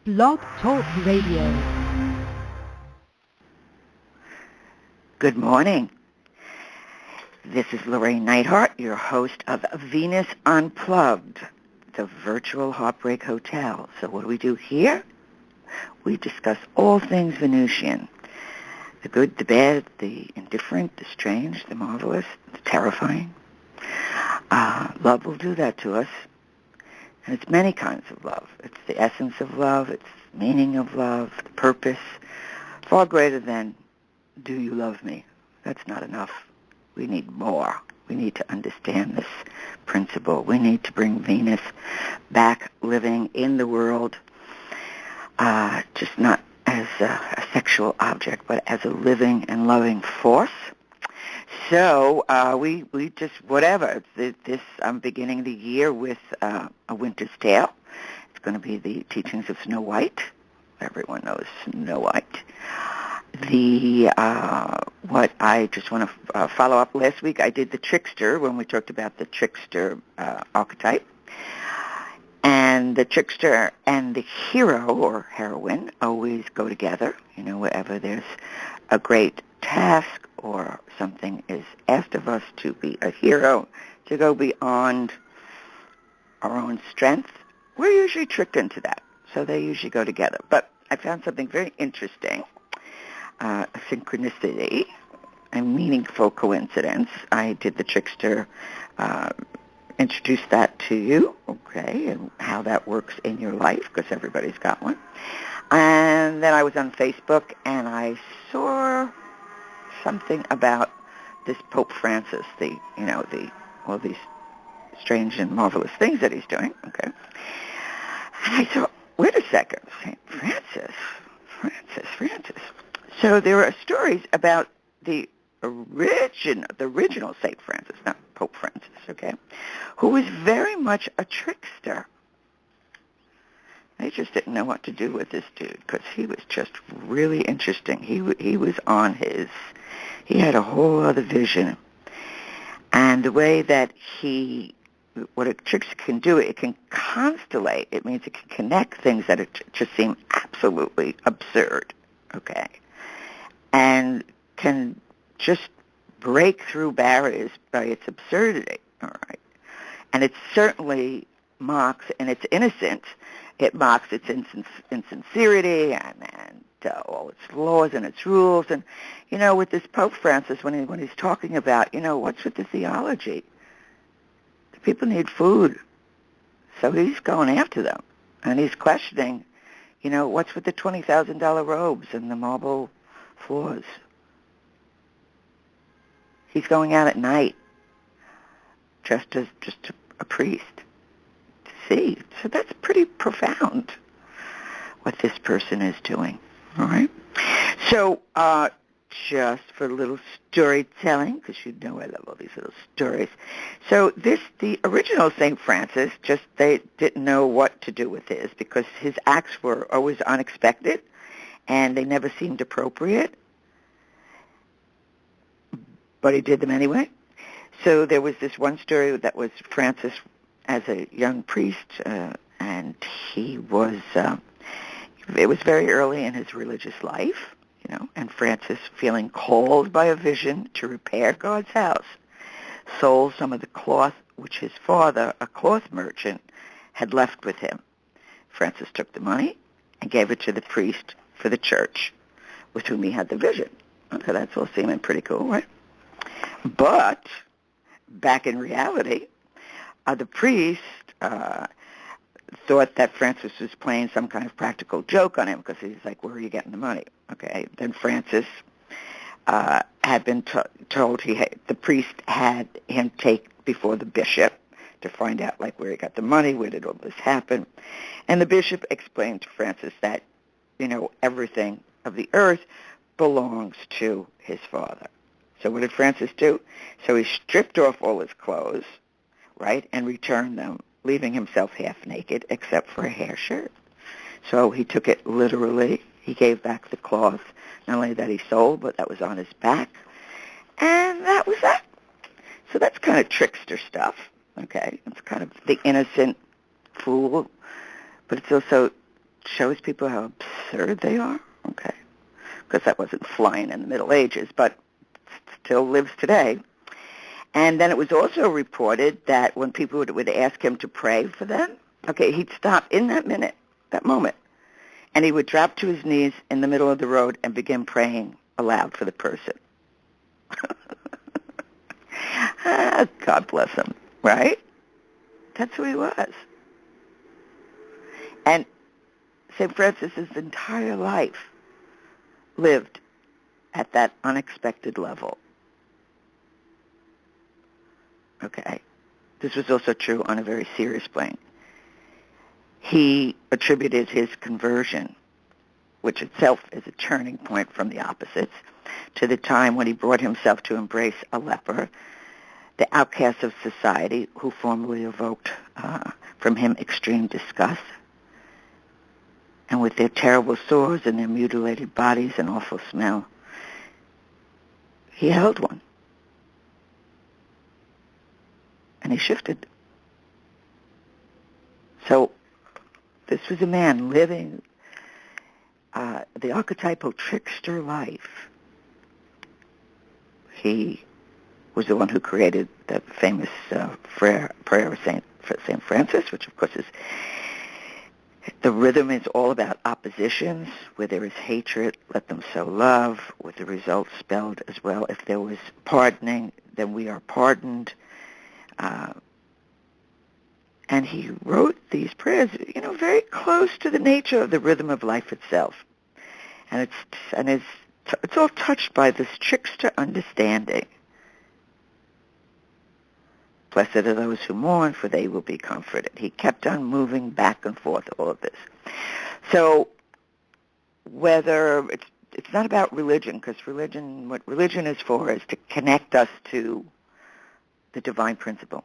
Blog Talk Radio. Good morning. This is Llorraine Neithardt, your host of Venus Unplugged, the virtual Heartbreak Hotel. So what do we do here? We discuss all things Venusian. The good, the bad, the indifferent, the strange, the marvelous, the terrifying. Love will do that to us. And it's many kinds of love. It's the essence of love. It's the meaning of love, the purpose. Far greater than, do you love me? That's not enough. We need more. We need to understand this principle. We need to bring Venus back living in the world, just not as a sexual object, but as a living and loving force. So we just, whatever. I'm beginning the year with A Winter's Tale. It's going to be the teachings of Snow White. Everyone knows Snow White. What I just want to follow up, last week I did the trickster when we talked about the trickster archetype. And the trickster and the hero or heroine always go together. You know, wherever there's a great task or something is asked of us to be a hero, to go beyond our own strength, we're usually tricked into that. So they usually go together. But I found something very interesting, a synchronicity, a meaningful coincidence. I did the trickster, introduce that to you, okay, and how that works in your life, because everybody's got one. And then I was on Facebook, and I saw something about this Pope Francis, all these strange and marvelous things that he's doing, okay. And I thought, wait a second, St. Francis. So there are stories about the original St. Francis, not Pope Francis, okay, who was very much a trickster. They just didn't know what to do with this dude because he was just really interesting. He was on he had a whole other vision. And the way that what a trickster can do, it can constellate. It means it can connect things that just seem absolutely absurd, okay, and can just break through barriers by its absurdity, all right. And it certainly mocks, and it's innocent, it mocks its insincerity and all its laws and its rules. And, with this Pope Francis, when he's talking about, what's with the theology? The people need food. So he's going after them. And he's questioning, what's with the $20,000 robes and the marble floors? He's going out at night, just a priest, to see. So that's pretty profound, what this person is doing. All right. So just for a little storytelling, because I love all these little stories. So the original St. Francis, they didn't know what to do with his because his acts were always unexpected, and they never seemed appropriate. But he did them anyway. So there was this one story that was Francis as a young priest, and he was, it was very early in his religious life, and Francis, feeling called by a vision to repair God's house, sold some of the cloth which his father, a cloth merchant, had left with him. Francis took the money and gave it to the priest for the church with whom he had the vision. Okay, that's all seeming pretty cool, right? But back in reality, the priest thought that Francis was playing some kind of practical joke on him because he's like, where are you getting the money? Okay, then Francis had been told the priest had him take before the bishop to find out where he got the money, where did all this happen. And the bishop explained to Francis that, everything of the earth belongs to his father. So what did Francis do? So he stripped off all his clothes, right, and returned them, leaving himself half naked except for a hair shirt. So he took it literally. He gave back the cloth, not only that he sold, but that was on his back. And that was that. So that's kind of trickster stuff, okay? It's kind of the innocent fool, but it's also shows people how absurd they are. Okay. Because that wasn't flying in the Middle Ages, but still lives today. And then it was also reported that when people would ask him to pray for them, okay, he'd stop in that moment, and he would drop to his knees in the middle of the road and begin praying aloud for the person. God bless him, right? That's who he was. And St. Francis's entire life lived at that unexpected level. Okay. This was also true on a very serious plane. He attributed his conversion, which itself is a turning point from the opposites, to the time when he brought himself to embrace a leper, the outcasts of society who formerly evoked from him extreme disgust. And with their terrible sores and their mutilated bodies and awful smell, he held one. And he shifted. So this was a man living the archetypal trickster life. He was the one who created the famous prayer of St. Francis, which of course is, the rhythm is all about oppositions. Where there is hatred, let them sow love, with the result spelled as well. If there was pardoning, then we are pardoned. And he wrote these prayers, very close to the nature of the rhythm of life itself. And it's all touched by this trickster understanding. Blessed are those who mourn, for they will be comforted. He kept on moving back and forth, all of this. So whether it's not about religion, because what religion is for is to connect us to the divine principle.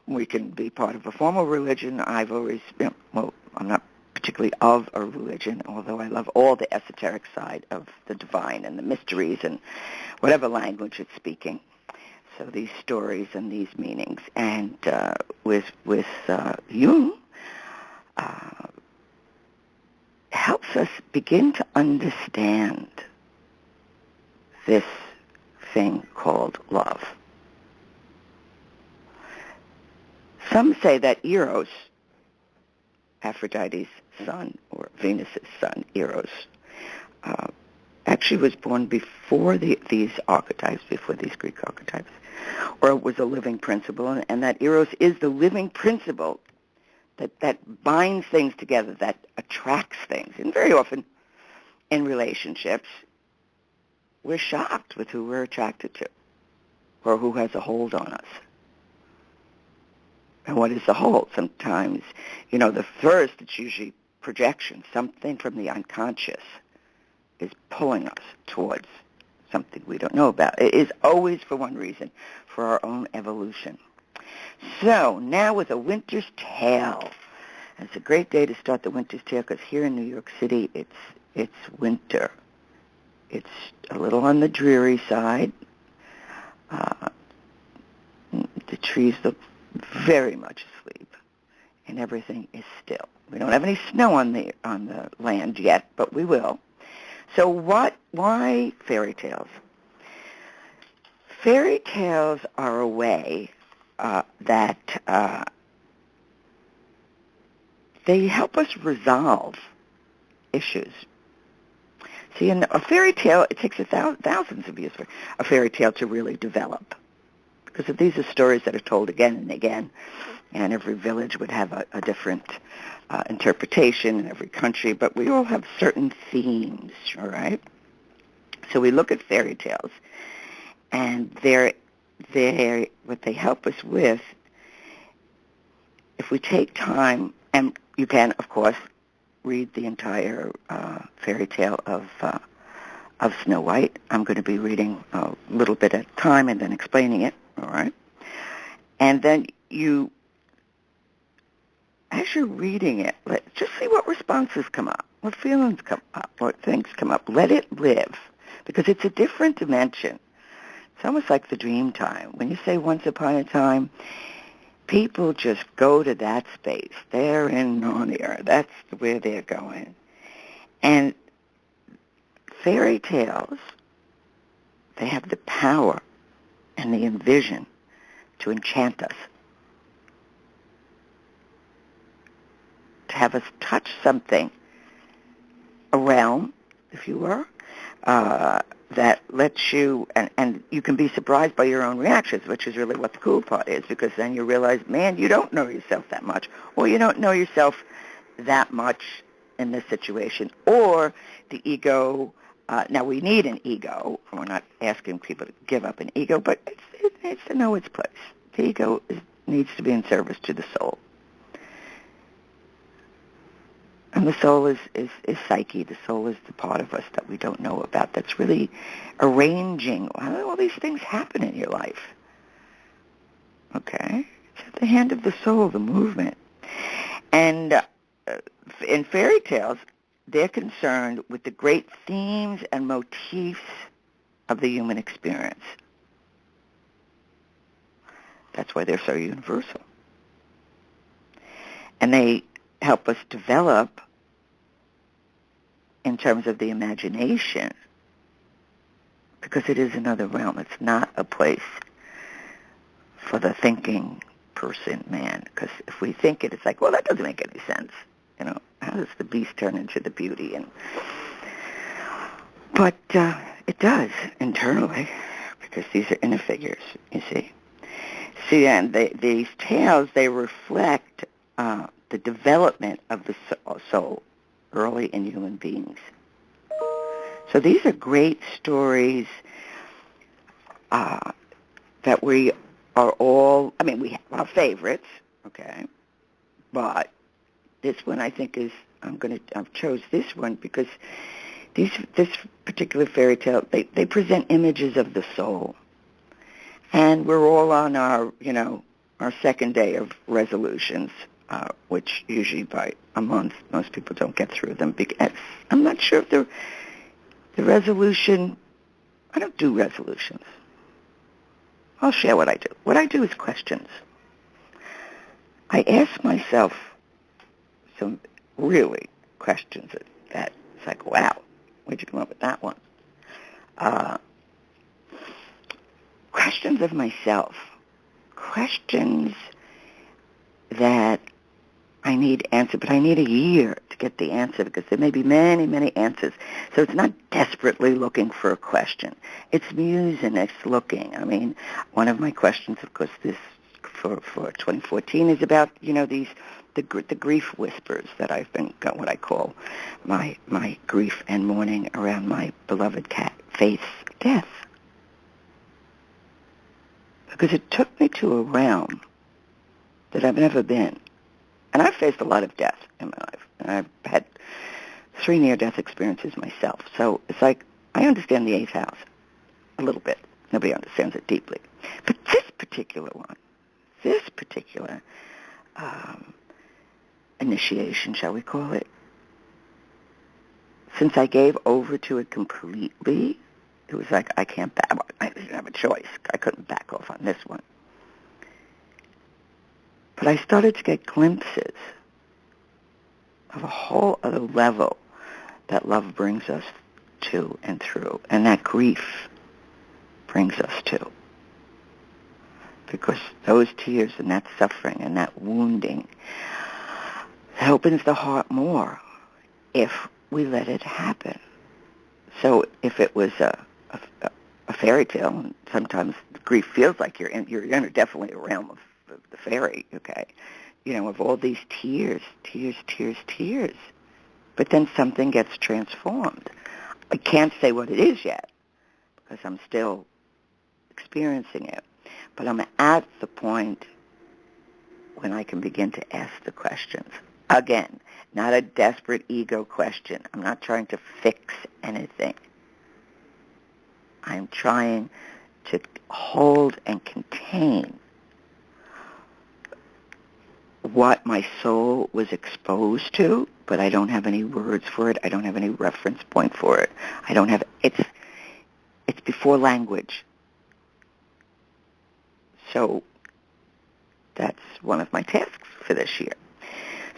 We can be part of a formal religion. I've always, I'm not particularly of a religion, although I love all the esoteric side of the divine and the mysteries and whatever language it's speaking. So these stories and these meanings. And with Jung, helps us begin to understand this thing called love. Some say that Eros, Aphrodite's son, or Venus's son, Eros, actually was born before these archetypes, before these Greek archetypes, or it was a living principle, and that Eros is the living principle that binds things together, that attracts things. And very often in relationships, we're shocked with who we're attracted to, or who has a hold on us. And what is the hold? Sometimes, the first, it's usually projection. Something from the unconscious is pulling us towards something we don't know about. It is always for one reason, for our own evolution. So, now with A Winter's Tale. It's a great day to start The Winter's Tale because here in New York City, it's winter. It's a little on the dreary side. The trees look very much asleep, and everything is still. We don't have any snow on the land yet, but we will. So why fairy tales? Fairy tales are a way that they help us resolve issues. See, in a fairy tale, it takes thousands of years for a fairy tale to really develop. Because these are stories that are told again and again, and every village would have a different interpretation in every country, but we all have certain themes, all right? So we look at fairy tales, and they're what they help us with, if we take time, and you can, of course, read the entire fairy tale of Snow White. I'm going to be reading a little bit at a time and then explaining it, all right? And then as you're reading it, just see what responses come up, what feelings come up, what things come up. Let it live, because it's a different dimension. It's almost like the dream time. When you say once upon a time, people just go to that space. They're in Narnia. That's where they're going. And fairy tales, they have the power and the envision to enchant us, to have us touch something, a realm, if you were, that lets you, and you can be surprised by your own reactions, which is really what the cool part is, because then you realize, man, you don't know yourself that much, or you don't know yourself that much in this situation, or the ego. Now, we need an ego. We're not asking people to give up an ego, but it needs to know its place. The ego needs to be in service to the soul. And the soul is psyche. The soul is the part of us that we don't know about that's really arranging how all these things happen in your life. Okay? It's at the hand of the soul, the movement. And in fairy tales, they're concerned with the great themes and motifs of the human experience. That's why they're so universal. And they help us develop in terms of the imagination, because it is another realm. It's not a place for the thinking person, man, because if we think it, it's like, well, that doesn't make any sense. You know, how does the beast turn into the beauty? But it does internally, because these are inner figures, you see. See, and these tales, they reflect the development of the soul early in human beings. So these are great stories that we are all, I mean, we have our favorites, okay, but this one I think is, I've chose this one because this particular fairy tale, they present images of the soul. And we're all on our second day of resolutions, which usually by a month, most people don't get through them. I'm not sure if the resolution, I don't do resolutions. I'll share what I do. What I do is questions. I ask myself some really questions that it's like, wow, where'd you come up with that one? Questions of myself. Questions that I need answered, but I need a year to get the answer because there may be many, many answers. So it's not desperately looking for a question. It's musing, it's looking. I mean, one of my questions, of course, this for 2014 is about, the grief whispers that I've been, what I call my grief and mourning around my beloved cat Faith's death. Because it took me to a realm that I've never been. And I've faced a lot of death in my life. And I've had 3 near-death experiences myself. So it's like, I understand the 8th house a little bit. Nobody understands it deeply. But this particular one, this particular initiation, shall we call it, since I gave over to it completely, it was like, I didn't have a choice. I couldn't back off on this one. But I started to get glimpses of a whole other level that love brings us to and through, and that grief brings us to. Because those tears and that suffering and that wounding, it opens the heart more if we let it happen. So if it was a fairy tale, and sometimes grief feels like you're in definitely a realm of the fairy, okay, of all these tears. But then something gets transformed. I can't say what it is yet because I'm still experiencing it. But I'm at the point when I can begin to ask the questions. Again, not a desperate ego question. I'm not trying to fix anything. I'm trying to hold and contain what my soul was exposed to, but I don't have any words for it. I don't have any reference point for it. It's before language. So That's one of my tasks for this year.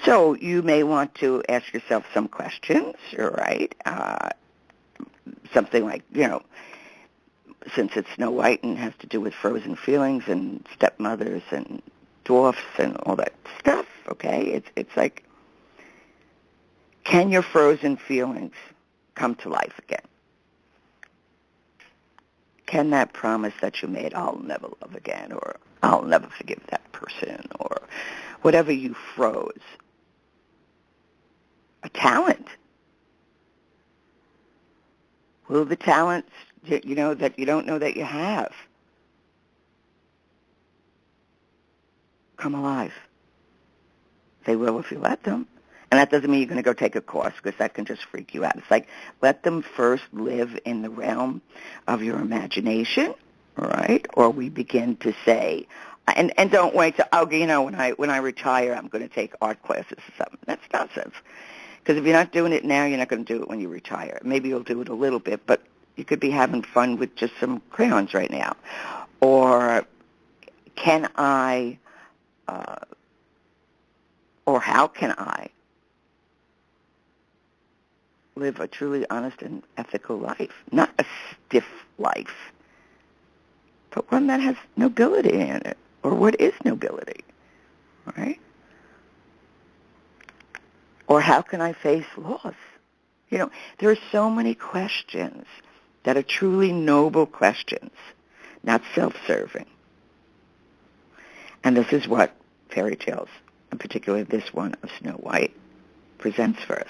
So you may want to ask yourself some questions, all right? Something like, since it's Snow White and has to do with frozen feelings and stepmothers and dwarfs and all that stuff, okay? It's like, can your frozen feelings come to life again? Can that promise that you made, I'll never love again, or I'll never forgive that person, or whatever you froze, a talent? Will the talents, that you don't know that you have, come alive? They will if you let them. And that doesn't mean you're going to go take a course, because that can just freak you out. It's like, let them first live in the realm of your imagination, all right? Or we begin to say, and don't wait to, when I retire, I'm going to take art classes or something. That's nonsense. Because if you're not doing it now, you're not going to do it when you retire. Maybe you'll do it a little bit, but you could be having fun with just some crayons right now. Or can I, or how can I live a truly honest and ethical life? Not a stiff life, but one that has nobility in it. Or what is nobility, right? Or how can I face loss? There are so many questions that are truly noble questions, not self-serving. And this is what fairy tales, in particular this one of Snow White, presents for us.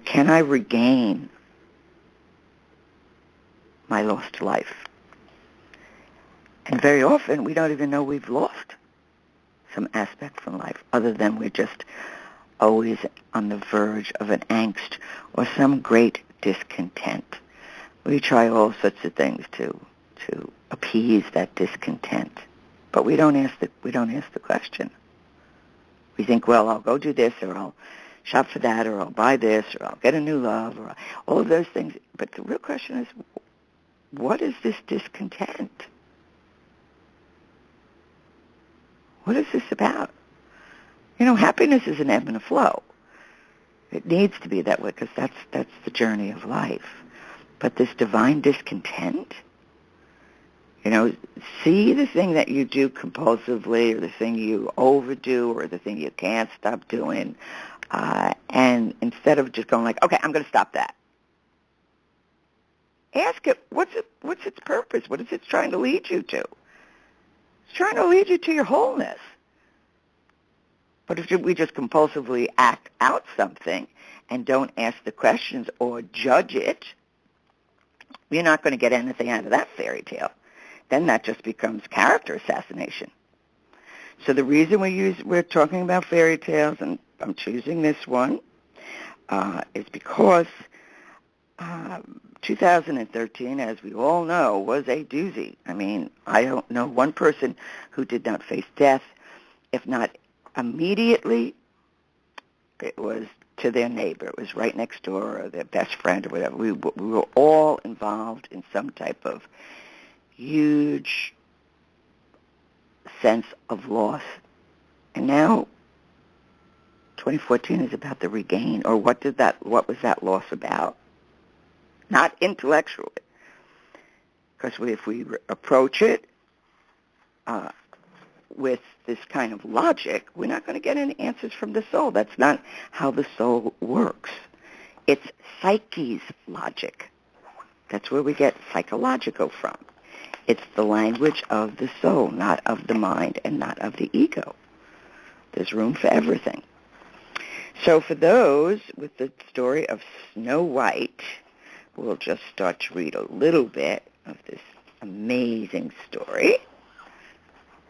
Can I regain my lost life? And very often we don't even know we've lost some aspect from life, other than we're just always on the verge of an angst or some great discontent. We try all sorts of things to appease that discontent, but we don't ask the question. We think, well, I'll go do this, or I'll shop for that, or I'll buy this, or I'll get a new love, or all of those things. But the real question is, what is this discontent? What is this about? Happiness is an ebb and a flow. It needs to be that way, because that's the journey of life. But this divine discontent, see the thing that you do compulsively, or the thing you overdo, or the thing you can't stop doing, and instead of just going like, okay, I'm going to stop that, ask it, what's its purpose? What is it trying to lead you to? It's trying to lead you to your wholeness. But if we just compulsively act out something and don't ask the questions or judge it, you're not going to get anything out of that fairy tale. Then that just becomes character assassination. So the reason we're talking about fairy tales, and I'm choosing this one, is because 2013, as we all know, was a doozy. I mean, I don't know one person who did not face death. If not immediately, it was to their neighbor. It was right next door, or their best friend, or whatever. We were all involved in some type of huge sense of loss. And now 2014 is about the regain, or what was that loss about? Not intellectually. Because if we approach it with this kind of logic, we're not going to get any answers from the soul. That's not how the soul works. It's psyche's logic. That's where we get psychological from. It's the language of the soul, not of the mind and not of the ego. There's room for everything. So for those with the story of Snow White, we'll just start to read a little bit of this amazing story,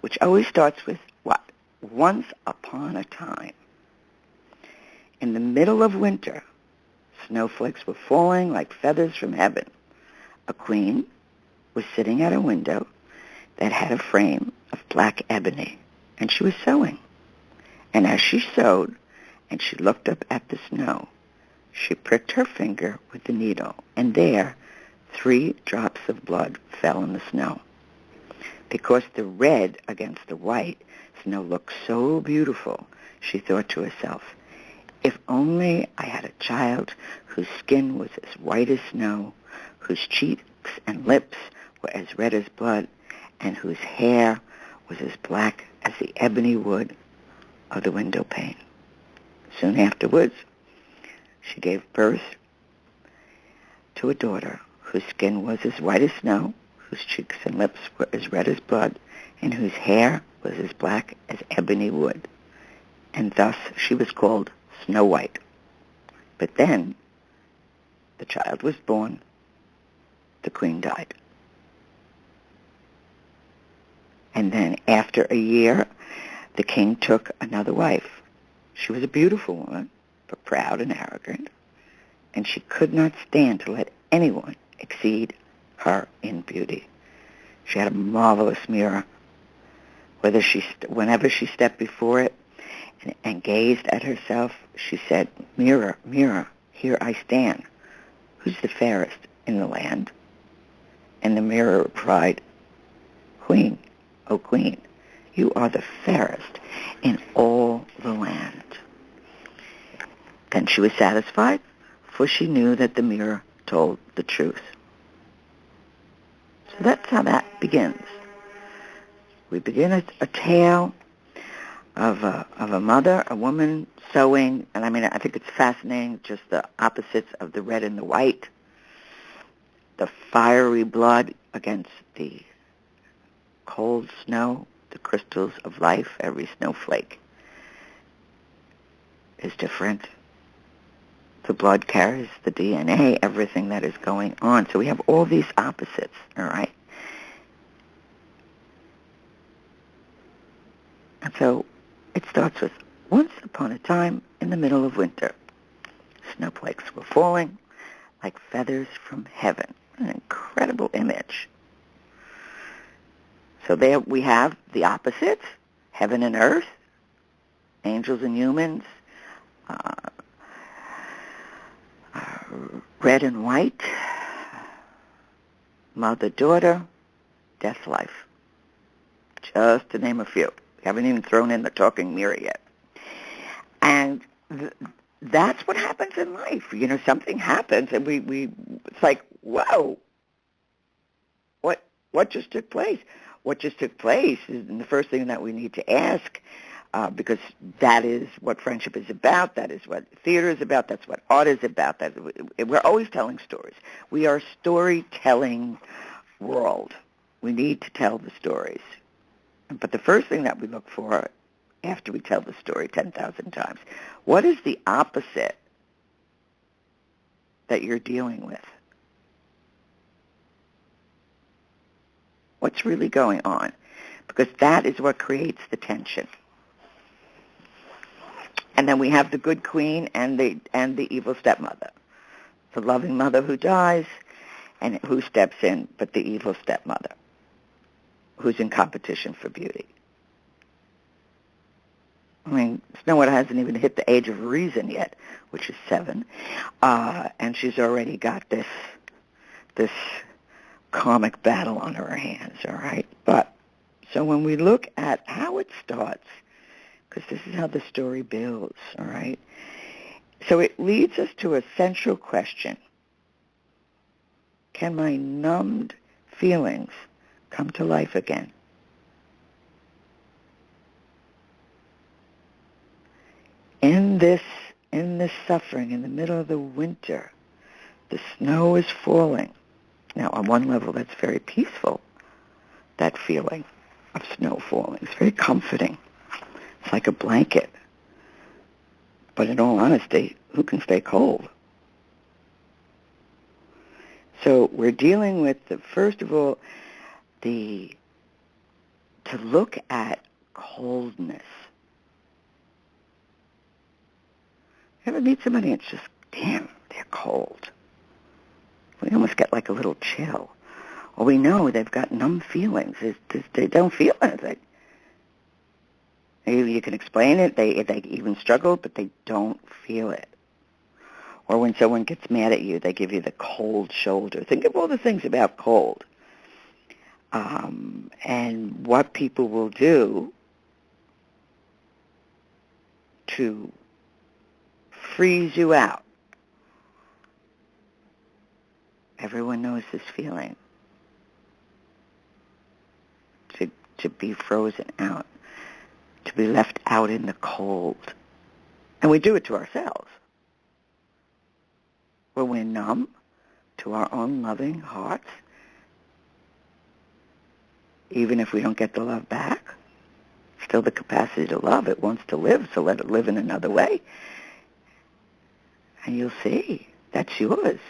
which always starts with what? Once upon a time. In the middle of winter, snowflakes were falling like feathers from heaven. A queen was sitting at a window that had a frame of black ebony, and she was sewing. And as she sewed, and she looked up at the snow, she pricked her finger with the needle, and there 3 drops of blood fell in the snow. Because the red against the white, snow looked so beautiful, she thought to herself, if only I had a child whose skin was as white as snow, whose cheeks and lips were as red as blood, and whose hair was as black as the ebony wood of the window pane. Soon afterwards, she gave birth to a daughter whose skin was as white as snow, whose cheeks and lips were as red as blood, and whose hair was as black as ebony wood. And thus she was called Snow White. But then the child was born. The queen died. And then after a year, the king took another wife. She was a beautiful woman, but proud and arrogant, and she could not stand to let anyone exceed her in beauty. She had a marvelous mirror. Whenever she stepped before it and gazed at herself, she said, "Mirror, mirror, here I stand. Who's the fairest in the land?" And the mirror replied, "Queen, O queen, you are the fairest in all the land." Then she was satisfied, for she knew that the mirror told the truth. So that's how that begins. We begin a tale of a mother, a woman sewing, and I think it's fascinating, just the opposites of the red and the white, the fiery blood against the cold snow, the crystals of life. Every snowflake is different. The blood carries the DNA, everything that is going on. So we have all these opposites, all right? And so it starts with, once upon a time in the middle of winter, snowflakes were falling like feathers from heaven. An incredible image. So there we have the opposites, heaven and earth, angels and humans, red and white, mother-daughter, death, life. Just to name a few. We haven't even thrown in the talking mirror yet. And that's what happens in life. You know, something happens and it's like, whoa, what just took place? What just took place is the first thing that we need to ask, because that is what friendship is about. That is what theater is about. That's what art is about. We're always telling stories. We are a storytelling world. We need to tell the stories. But the first thing that we look for after we tell the story 10,000 times, what is the opposite that you're dealing with? What's really going on? Because that is what creates the tension. And then we have the good queen and the evil stepmother. The loving mother who dies and who steps in, but the evil stepmother who's in competition for beauty. I mean, Snow White hasn't even hit the age of reason yet, which is 7, and she's already got this karmic battle on her hands, all right? But, so when we look at how it starts, because this is how the story builds, all right? So it leads us to a central question. Can my numbed feelings come to life again? In this suffering, in the middle of the winter, the snow is falling. Now, on one level, that's very peaceful, that feeling of snow falling. It's very comforting. It's like a blanket. But in all honesty, who can stay cold? So we're dealing with, first of all, to look at coldness. You ever meet somebody and it's just, damn, they're cold. We almost get like a little chill. Or we know they've got numb feelings. They don't feel anything. Maybe you can explain it. They even struggle, but they don't feel it. Or when someone gets mad at you, they give you the cold shoulder. Think of all the things about cold. and what people will do to freeze you out. Everyone knows this feeling, to be frozen out, to be left out in the cold. And we do it to ourselves. When we're numb to our own loving hearts, even if we don't get the love back, still the capacity to love. It wants to live, so let it live in another way. And you'll see, that's yours.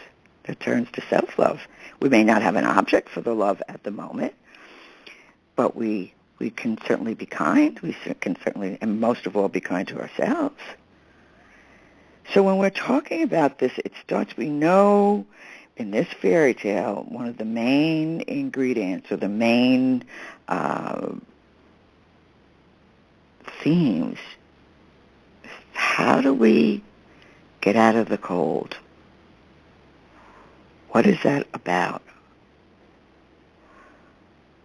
It turns to self-love. We may not have an object for the love at the moment, but we can certainly be kind. We can certainly, and most of all, be kind to ourselves. So when we're talking about this, it starts, we know in this fairy tale, one of the main ingredients or the main themes is how do we get out of the cold? What is that about?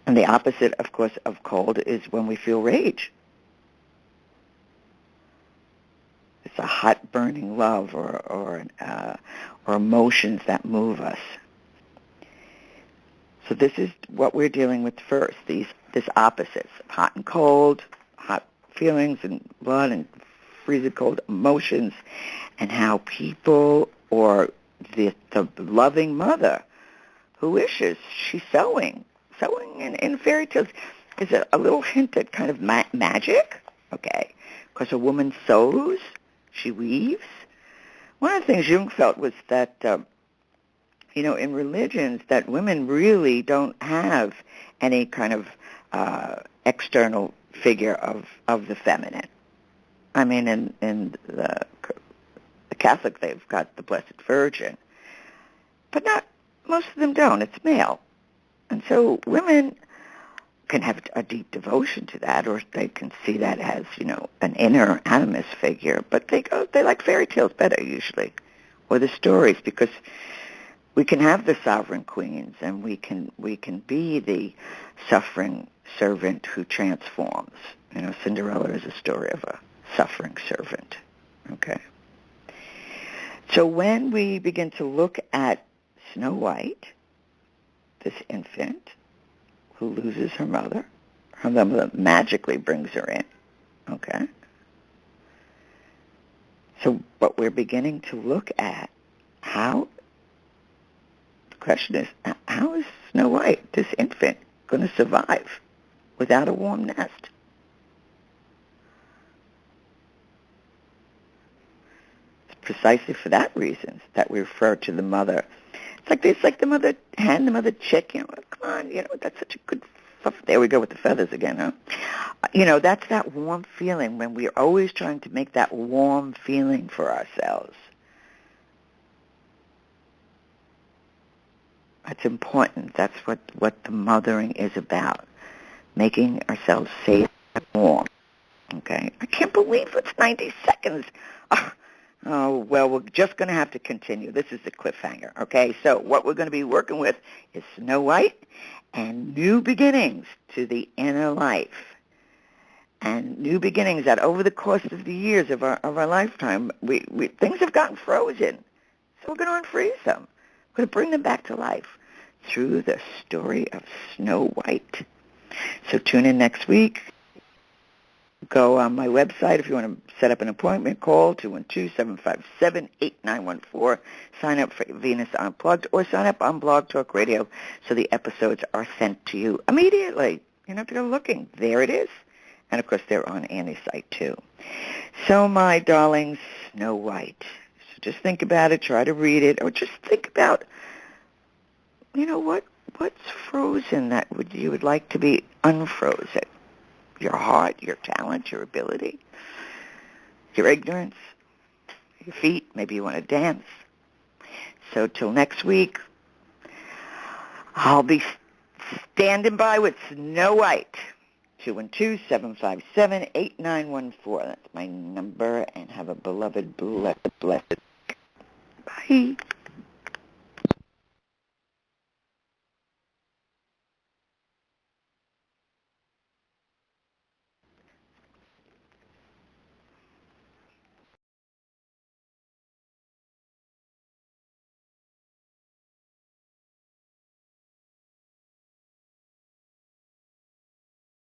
And the opposite, of course, of cold is when we feel rage. It's a hot, burning love or emotions that move us. So this is what we're dealing with first, this opposites, hot and cold, hot feelings and blood and freezing cold emotions, and how people or the loving mother who wishes, she's sewing in fairy tales is a little hint at kind of magic, okay? Because a woman sews, she weaves. One of the things Jung felt was that, in religions, that women really don't have any kind of external figure of the feminine. I mean, in the Catholic, they've got the Blessed Virgin, but not most of them don't. It's male. And so women can have a deep devotion to that, or they can see that as, an inner animus figure. But they like fairy tales better usually, or the stories, because we can have the sovereign queens, and we can be the suffering servant who transforms. Cinderella is a story of a suffering servant. Okay. So when we begin to look at Snow White, this infant who loses her mother magically brings her in, okay? So, but we're beginning to look at the question is, how is Snow White, this infant, going to survive without a warm nest? It's precisely for that reason that we refer to the mother. It's like the mother hen, the mother chick, come on, that's such a good, there we go with the feathers again, huh? That's that warm feeling when we're always trying to make that warm feeling for ourselves. It's important. That's what the mothering is about, making ourselves safe and warm, okay? I can't believe it's 90 seconds. Oh, well, we're just going to have to continue. This is the cliffhanger, okay? So what we're going to be working with is Snow White and new beginnings to the inner life. And new beginnings that over the course of the years of our lifetime, we things have gotten frozen. So we're going to unfreeze them. We're going to bring them back to life through the story of Snow White. So tune in next week. Go on my website if you want to set up an appointment. Call 212-757-8914. Sign up for Venus Unplugged, or sign up on Blog Talk Radio so the episodes are sent to you immediately. You don't have to go looking. There it is. And, of course, they're on Annie's site, too. So, my darling Snow White, so just think about it. Try to read it. Or just think about, what's frozen that you would like to be unfrozen? Your heart, your talent, your ability, your ignorance, your feet. Maybe you want to dance. So till next week, I'll be standing by with Snow White. 212-757-8914. That's my number. And have a beloved, blessed. Bye.